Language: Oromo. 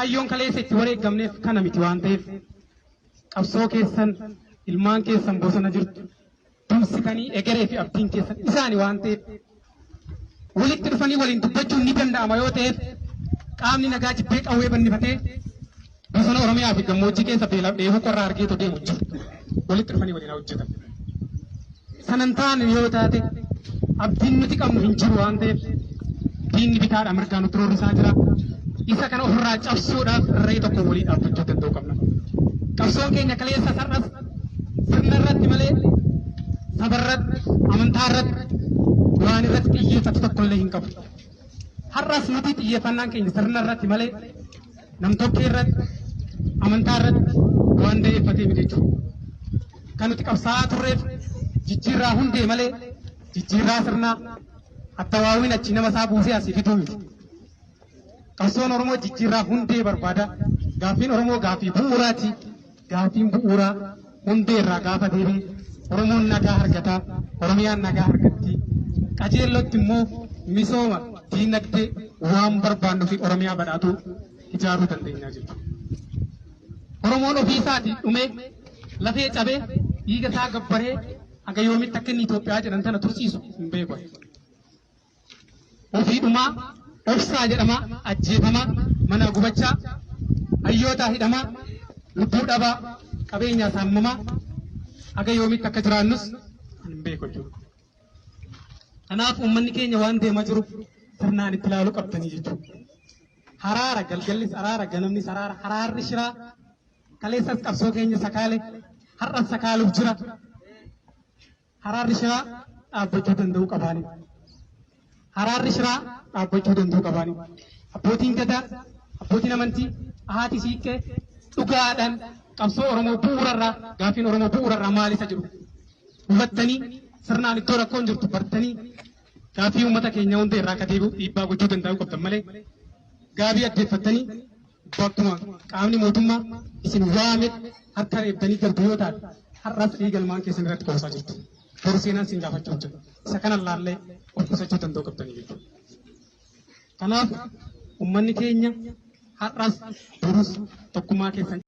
kaayyoon kaleessa itti wareegamneef kana miti waan ta'eef qabsoo keessan ilmaan keessan bosona jirtu tumsitanii egeree fi abdiin keessan isaani waan ta'eef walitti dhufanii waliin dubbachuun ni danda'ama yoo ta'eef qaamni nagaa jibbee qawwee bannifatee bosona Oromiyaa fi gammoojjii keessa beelaaf dheebuu qorraa argeetu deemu jiru walitti dhufanii waliin hojjetan. Sanan taane yoo taate abdiin nuti qabnu hin jiru waan ta'eef diinni bitaadha mirgaa nutti roorrisaa jira. Isa kana ofirraa cabsuudhaaf irree tokko walii dhaabbachuu danda'u qabna. Qabsoon keenya kaleessa sar'as sirna irratti malee saba irratti amantaa irratti waan irratti xiyyeeffatu tokkollee hin qabu. Har'as nuti xiyyeeffannaan keenya sirna irratti malee namtokkee irratti amantaa irratti waan xiyyeeffatee miti jechuudha. Kan nuti qabsaa'aa turreef jijjiirraa hundee malee jijjiirraa sirnaa attawaawiin achi nama isaa buusee asii fiduu miti. Qabsoon Oromoo jijjiirraa hundee barbaada. Gaaffiin Oromoo gaaffii bu'uuraati. Gaaffiin bu'uuraa hundee irraa gaafa deebi'e Oromoon nagaa argata. Oromiyaan nagaa argatti. Qajeellotti immoo misooma diinagdee waan barbaannu fi Oromiyaa badhaatu ijaaruu dandeenya jechuudha. Oromoon ofii isaatii dhumee lafee cabee dhiiga isaa gabbaree haga yoomitti akka inni Itoophiyaa jedhan tana tursiisu hin beeku. Ofii dhumaa obsaa jedhama ajjeefama mana gubachaa hayyootaa hidhama lubbuu dhabaa qabeenya saammamaa haga yoomitti akka jiraannus hin beeku jechuudha. Kanaaf uummanni keenya waan deemaa jiru sirnaan itti ilaaluu qabdanii jechuudha. Haraara galgallis haraara ganamnis haraara haraarri shiraa kaleessas qabsoo keenya sakaale har'as sakaaluuf jira. Haraarri shiraa dhaabbachuu danda'uu qabaani. Haraarri shiraa dhaabbachuu danda'uu qabaani. Abbootiin gadaa, abbootiin amantii, haati siiqqee dhugaadhaan qabsoo Oromoo bu'uurarraa gaaffiin Oromoo bu'uurarraa maal isa jedhu hubattanii sirnaan iddoo rakkoon jirtu bartanii gaaffii uummata keenya hunda irraa akka deebi'u dhiibbaa gochuu danda'uu qabdan malee gaabii addeeffattanii bakkuma qaamni mootummaa isin waame harka reebdanii darbu yoo taate har'as dhiigalmaan keessan irratti qoosaa jirtu. Boru seenaan isin gaafachuu jira. Isa kana laallee of qusachuu danda'uu qabdanii jechuudha. Kanaaf uummanni keenya har'as borus tokkummaa keessan